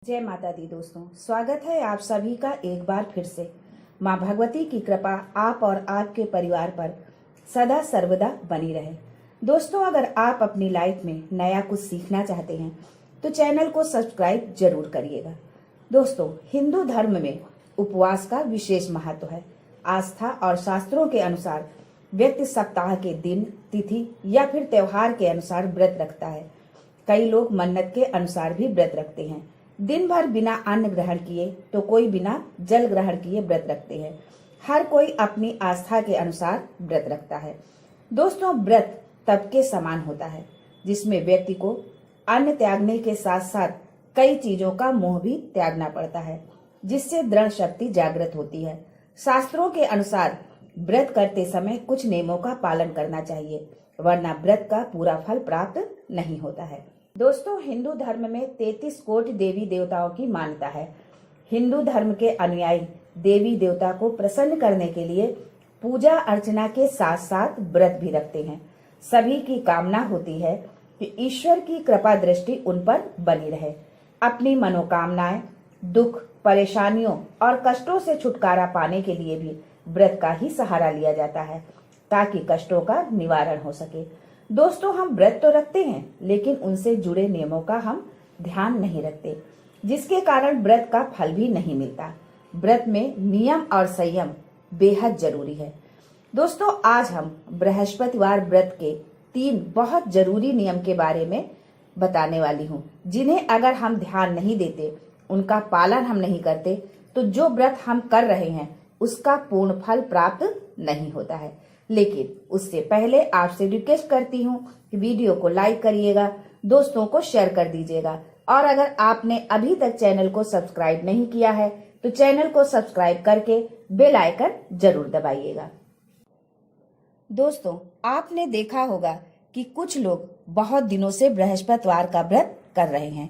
जय माता दी दोस्तों, स्वागत है आप सभी का एक बार फिर से। माँ भगवती की कृपा आप और आपके परिवार पर सदा सर्वदा बनी रहे। दोस्तों, अगर आप अपनी लाइफ में नया कुछ सीखना चाहते हैं तो चैनल को सब्सक्राइब जरूर करिएगा। दोस्तों, हिंदू धर्म में उपवास का विशेष महत्व है। आस्था और शास्त्रों के अनुसार व्यक्ति सप्ताह के दिन, तिथि या फिर त्योहार के अनुसार व्रत रखता है। कई लोग मन्नत के अनुसार भी व्रत रखते हैं। दिन भर बिना अन्न ग्रहण किए तो कोई बिना जल ग्रहण किए व्रत रखते हैं। हर कोई अपनी आस्था के अनुसार व्रत रखता है। दोस्तों, व्रत तप के समान होता है जिसमें व्यक्ति को अन्न त्यागने के साथ साथ कई चीजों का मोह भी त्यागना पड़ता है, जिससे दृढ़ शक्ति जागृत होती है। शास्त्रों के अनुसार व्रत करते समय कुछ नियमों का पालन करना चाहिए, वरना व्रत का पूरा फल प्राप्त नहीं होता है। दोस्तों, हिंदू धर्म में 33 कोटि देवी देवताओं की मान्यता है। हिंदू धर्म के अनुयायी देवी देवता को प्रसन्न करने के लिए पूजा अर्चना के साथ साथ व्रत भी रखते हैं। सभी की कामना होती है कि ईश्वर की कृपा दृष्टि उन पर बनी रहे। अपनी मनोकामनाएं, दुख, परेशानियों और कष्टों से छुटकारा पाने के लिए भी व्रत का ही सहारा लिया जाता है, ताकि कष्टों का निवारण हो सके। दोस्तों, हम व्रत तो रखते हैं, लेकिन उनसे जुड़े नियमों का हम ध्यान नहीं रखते, जिसके कारण व्रत का फल भी नहीं मिलता। व्रत में नियम और संयम बेहद जरूरी है। दोस्तों, आज हम बृहस्पतिवार व्रत के 3 बहुत जरूरी नियम के बारे में बताने वाली हूँ, जिन्हें अगर हम ध्यान नहीं देते, उनका पालन हम नहीं करते, तो जो व्रत हम कर रहे हैं उसका पूर्ण फल प्राप्त नहीं होता है। लेकिन उससे पहले आपसे रिक्वेस्ट करती हूँ कि वीडियो को लाइक करिएगा, दोस्तों को शेयर कर दीजिएगा, और अगर आपने अभी तक चैनल को सब्सक्राइब नहीं किया है तो चैनल को सब्सक्राइब करके बेल आइकन जरूर दबाइएगा। दोस्तों, आपने देखा होगा कि कुछ लोग बहुत दिनों से बृहस्पतिवार का व्रत कर रहे हैं।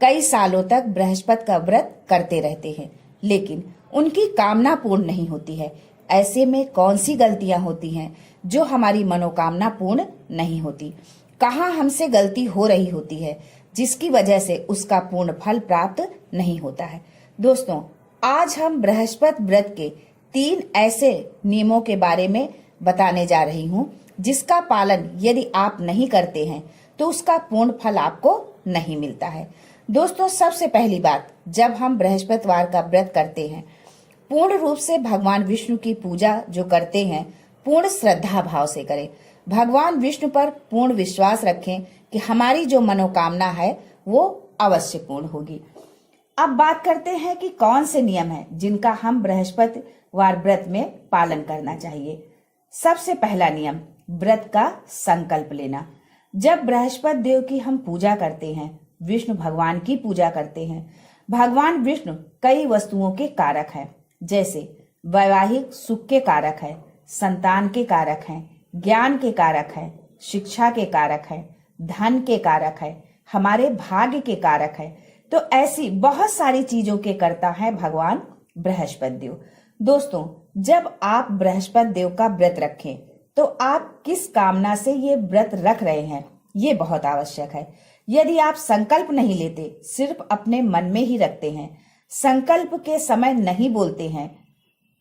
कई सालों तक बृहस्पति का व्रत करते रहते हैं, लेकिन उनकी कामना पूर्ण नहीं होती है। ऐसे में कौन सी गलतियां होती हैं जो हमारी मनोकामना पूर्ण नहीं होती? कहाँ हमसे गलती हो रही होती है जिसकी वजह से उसका पूर्ण फल प्राप्त नहीं होता है? दोस्तों, आज हम बृहस्पति व्रत के 3 ऐसे नियमों के बारे में बताने जा रही हूँ, जिसका पालन यदि आप नहीं करते हैं तो उसका पूर्ण फल आपको नहीं मिलता है। दोस्तों, सबसे पहली बात, जब हम बृहस्पतिवार का व्रत करते हैं, पूर्ण रूप से भगवान विष्णु की पूजा जो करते हैं, पूर्ण श्रद्धा भाव से करें। भगवान विष्णु पर पूर्ण विश्वास रखें कि हमारी जो मनोकामना है वो अवश्य पूर्ण होगी। अब बात करते हैं कि कौन से नियम हैं जिनका हम बृहस्पतिवार व्रत में पालन करना चाहिए। सबसे पहला नियम, व्रत का संकल्प लेना। जब बृहस्पति देव की हम पूजा करते हैं, विष्णु भगवान की पूजा करते हैं, भगवान विष्णु कई वस्तुओं के कारक हैं, जैसे वैवाहिक सुख के कारक है, संतान के कारक हैं, ज्ञान के कारक है, शिक्षा के कारक है, धन के कारक है, हमारे भाग्य के कारक है। तो ऐसी बहुत सारी चीजों के करता है भगवान बृहस्पति देव। दोस्तों, जब आप बृहस्पति देव का व्रत रखें तो आप किस कामना से ये व्रत रख रहे हैं, ये बहुत आवश्यक है। यदि आप संकल्प नहीं लेते, सिर्फ अपने मन में ही रखते हैं, संकल्प के समय नहीं बोलते हैं,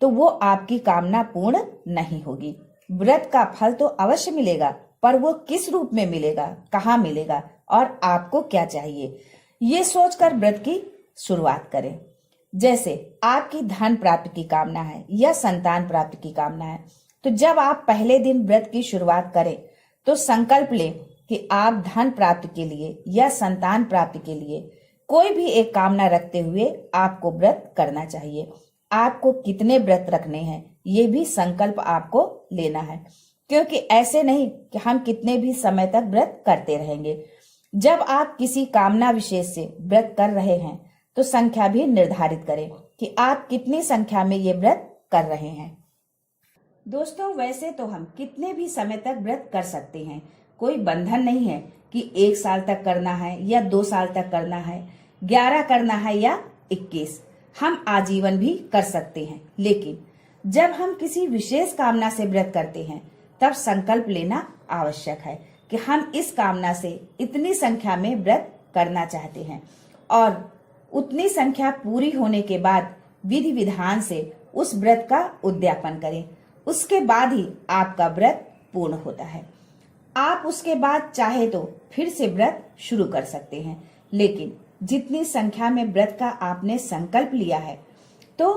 तो वो आपकी कामना पूर्ण नहीं होगी। व्रत का फल तो अवश्य मिलेगा, पर वो किस रूप में मिलेगा, कहाँ मिलेगा और आपको क्या चाहिए, ये सोचकर व्रत की शुरुआत करें। जैसे आपकी धन प्राप्ति की कामना है या संतान प्राप्ति की कामना है, तो जब आप पहले दिन व्रत की शुरुआत करें तो संकल्प लें कि आप धन प्राप्ति के लिए या संतान प्राप्ति के लिए कोई भी एक कामना रखते हुए आपको व्रत करना चाहिए। आपको कितने व्रत रखने हैं ये भी संकल्प आपको लेना है, क्योंकि ऐसे नहीं कि हम कितने भी समय तक व्रत करते रहेंगे। जब आप किसी कामना विशेष से व्रत कर रहे हैं तो संख्या भी निर्धारित करें कि आप कितनी संख्या में ये व्रत कर रहे हैं। दोस्तों, वैसे तो हम कितने भी समय तक व्रत कर सकते हैं, कोई बंधन नहीं है कि 1 साल तक करना है या 2 साल तक करना है, 11 करना है या 21। हम आजीवन भी कर सकते हैं। लेकिन जब हम किसी विशेष कामना से व्रत करते हैं तब संकल्प लेना आवश्यक है कि हम इस कामना से इतनी संख्या में व्रत करना चाहते हैं, और उतनी संख्या पूरी होने के बाद विधि विधान से उस व्रत का उद्यापन करें। उसके बाद ही आपका व्रत पूर्ण होता है। आप उसके बाद चाहे तो फिर से व्रत शुरू कर सकते हैं, लेकिन जितनी संख्या में व्रत का आपने संकल्प लिया है तो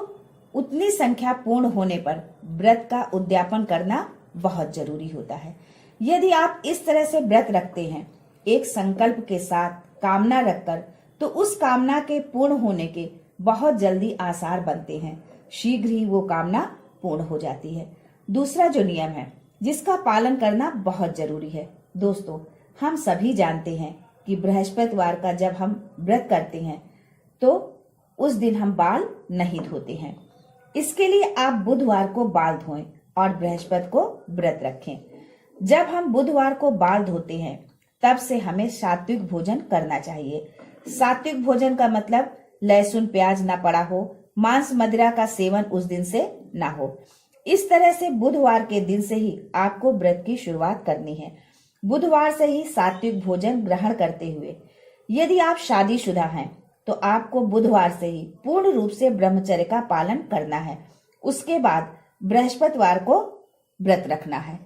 उतनी संख्या पूर्ण होने पर व्रत का उद्यापन करना बहुत जरूरी होता है। यदि आप इस तरह से व्रत रखते हैं, एक संकल्प के साथ कामना रखकर, तो उस कामना के पूर्ण होने के बहुत जल्दी आसार बनते हैं। शीघ्र ही वो कामना पूर्ण हो जाती है। दूसरा जो नियम है जिसका पालन करना बहुत जरूरी है। दोस्तों, हम सभी जानते हैं कि बृहस्पतिवार का जब हम व्रत करते हैं तो उस दिन हम बाल नहीं धोते हैं। इसके लिए आप बुधवार को बाल धोएं और बृहस्पति को व्रत रखें। जब हम बुधवार को बाल धोते हैं तब से हमें सात्विक भोजन करना चाहिए। सात्विक भोजन का मतलब लहसुन प्याज ना पड़ा हो, मांस मदिरा का सेवन उस दिन से ना हो। इस तरह से बुधवार के दिन से ही आपको व्रत की शुरुआत करनी है। बुधवार से ही सात्विक भोजन ग्रहण करते हुए, यदि आप शादीशुदा हैं तो आपको बुधवार से ही पूर्ण रूप से ब्रह्मचर्य का पालन करना है। उसके बाद बृहस्पतिवार को व्रत रखना है।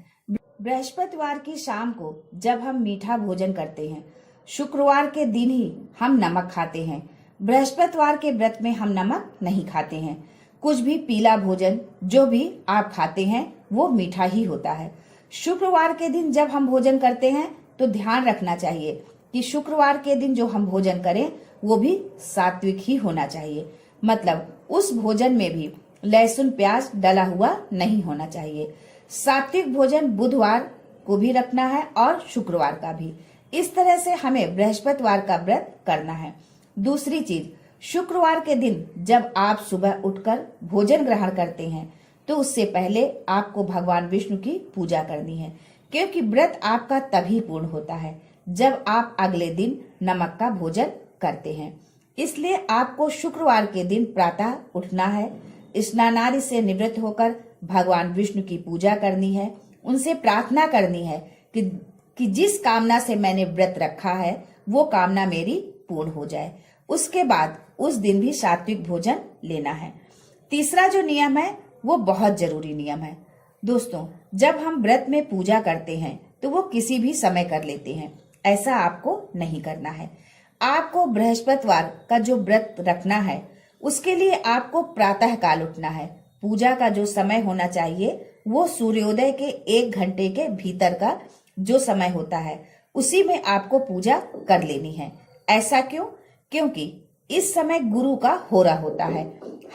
बृहस्पतिवार की शाम को जब हम मीठा भोजन करते हैं, शुक्रवार के दिन ही हम नमक खाते हैं। बृहस्पतिवार के व्रत में हम नमक नहीं खाते हैं। कुछ भी पीला भोजन जो भी आप खाते हैं वो मीठा ही होता है। शुक्रवार के दिन जब हम भोजन करते हैं तो ध्यान रखना चाहिए कि शुक्रवार के दिन जो हम भोजन करें वो भी सात्विक ही होना चाहिए। मतलब उस भोजन में भी लहसुन प्याज डला हुआ नहीं होना चाहिए। सात्विक भोजन बुधवार को भी रखना है और शुक्रवार का भी। इस तरह से हमें बृहस्पतिवार का व्रत करना है। दूसरी चीज, शुक्रवार के दिन जब आप सुबह उठकर भोजन ग्रहण करते हैं तो उससे पहले आपको भगवान विष्णु की पूजा करनी है, क्योंकि व्रत आपका तभी पूर्ण होता है जब आप अगले दिन नमक का भोजन करते हैं। इसलिए आपको शुक्रवार के दिन प्रातः उठना है, स्नानादि से निवृत्त होकर भगवान विष्णु की पूजा करनी है, उनसे प्रार्थना करनी है कि जिस कामना से मैंने व्रत रखा है वो कामना मेरी पूर्ण हो जाए। उसके बाद उस दिन भी सात्विक भोजन लेना है। तीसरा जो नियम है वो बहुत जरूरी नियम है। दोस्तों, जब हम व्रत में पूजा करते हैं तो वो किसी भी समय कर लेते हैं, ऐसा आपको नहीं करना है। आपको बृहस्पतिवार का जो व्रत रखना है उसके लिए आपको प्रातः काल उठना है। पूजा का जो समय होना चाहिए वो सूर्योदय के 1 घंटे के भीतर का जो समय होता है उसी में आपको पूजा कर लेनी है। ऐसा क्यों? क्योंकि इस समय गुरु का होरा होता है।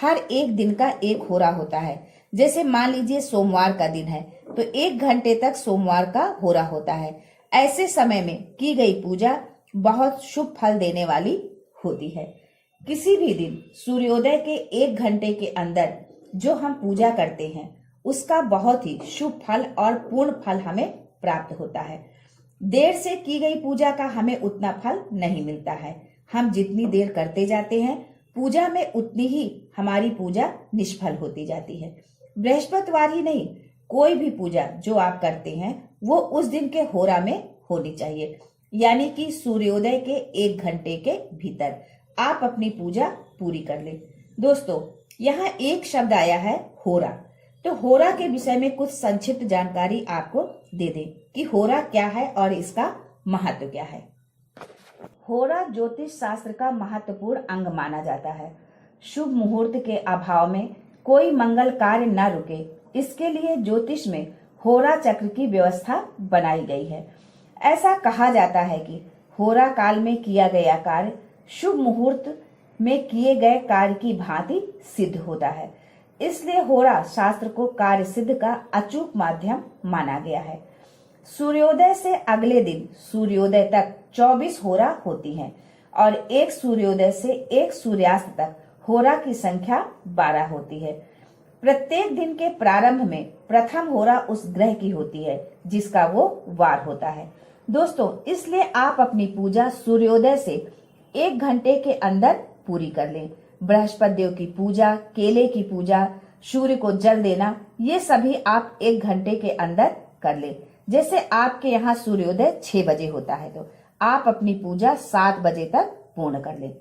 हर एक दिन का एक होरा होता है। जैसे मान लीजिए सोमवार का दिन है तो 1 घंटे तक सोमवार का होरा होता है। ऐसे समय में की गई पूजा बहुत शुभ फल देने वाली होती है। किसी भी दिन सूर्योदय के 1 घंटे के अंदर जो हम पूजा करते हैं उसका बहुत ही शुभ फल और पूर्ण फल हमें प्राप्त होता है। देर से की गई पूजा का हमें उतना फल नहीं मिलता है। हम जितनी देर करते जाते हैं पूजा में उतनी ही हमारी पूजा निष्फल होती जाती है। बृहस्पतिवार ही नहीं, कोई भी पूजा जो आप करते हैं वो उस दिन के होरा में होनी चाहिए, यानी कि सूर्योदय के 1 घंटे के भीतर आप अपनी पूजा पूरी कर ले। दोस्तों, यहाँ एक शब्द आया है होरा, तो होरा के विषय में कुछ संक्षिप्त जानकारी आपको दे दें कि होरा क्या है और इसका महत्व क्या है। होरा ज्योतिष शास्त्र का महत्वपूर्ण अंग माना जाता है। शुभ मुहूर्त के अभाव में कोई मंगल कार्य न रुके, इसके लिए ज्योतिष में होरा चक्र की व्यवस्था बनाई गई है। ऐसा कहा जाता है कि होरा काल में किया गया कार्य शुभ मुहूर्त में किए गए कार्य की भांति सिद्ध होता है। इसलिए होरा शास्त्र को कार्य सिद्ध का अचूक माध्यम माना गया है। सूर्योदय से अगले दिन सूर्योदय तक 24 होरा होती हैं और एक सूर्योदय से एक सूर्यास्त तक होरा की संख्या 12 होती है। प्रत्येक दिन के प्रारंभ में प्रथम होरा उस ग्रह की होती है जिसका वो वार होता है। दोस्तों, इसलिए आप अपनी पूजा सूर्योदय से 1 घंटे के अंदर पूरी कर लें। बृहस्पति देव की पूजा, केले की पूजा, सूर्य को जल देना, ये सभी आप 1 घंटे के अंदर कर लें। जैसे आपके यहाँ सूर्योदय 6 बजे होता है तो आप अपनी पूजा 7 बजे तक पूर्ण कर लें।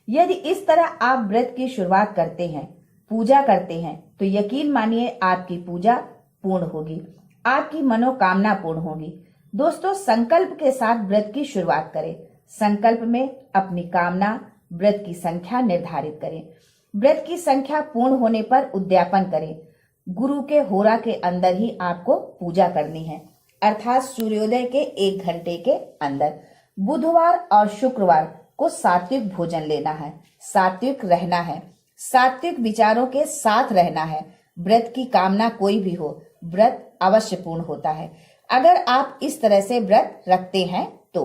यदि इस तरह आप व्रत की शुरुआत करते हैं, पूजा करते हैं, तो यकीन मानिए आपकी पूजा पूर्ण होगी, आपकी मनोकामना पूर्ण होगी। दोस्तों, संकल्प के साथ व्रत की शुरुआत करें। संकल्प में अपनी कामना, व्रत की संख्या निर्धारित करें। व्रत की संख्या पूर्ण होने पर उद्यापन करें। गुरु के होरा के अंदर ही आपको पूजा करनी है, अर्थात सूर्योदय के 1 घंटे के अंदर। बुधवार और शुक्रवार को सात्विक भोजन लेना है, सात्विक रहना है, सात्विक विचारों के साथ रहना है। व्रत की कामना कोई भी हो, व्रत अवश्य पूर्ण होता है। अगर आप इस तरह से व्रत रखते हैं तो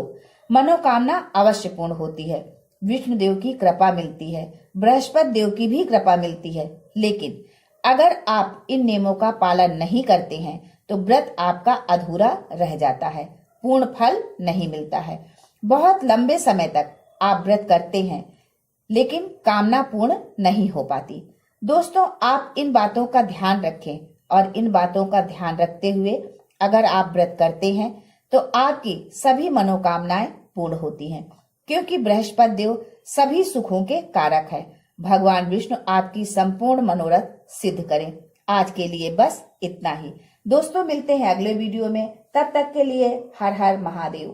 मनोकामना अवश्य पूर्ण होती है, विष्णुदेव की कृपा मिलती है, बृहस्पति देव की भी कृपा मिलती है। लेकिन अगर आप इन नियमों का पालन नहीं करते हैं तो व्रत आपका अधूरा रह जाता है, पूर्ण फल नहीं मिलता है। बहुत लंबे समय तक आप व्रत करते हैं लेकिन कामना पूर्ण नहीं हो पाती। दोस्तों, आप इन बातों का ध्यान रखें और इन बातों का ध्यान रखते हुए अगर आप व्रत करते हैं तो आपकी सभी मनोकामनाएं पूर्ण होती हैं, क्योंकि बृहस्पति देव सभी सुखों के कारक है। भगवान विष्णु आपकी संपूर्ण मनोरथ सिद्ध करें। आज के लिए बस इतना ही। दोस्तों, मिलते हैं अगले वीडियो में। तब तक के लिए हर हर महादेव।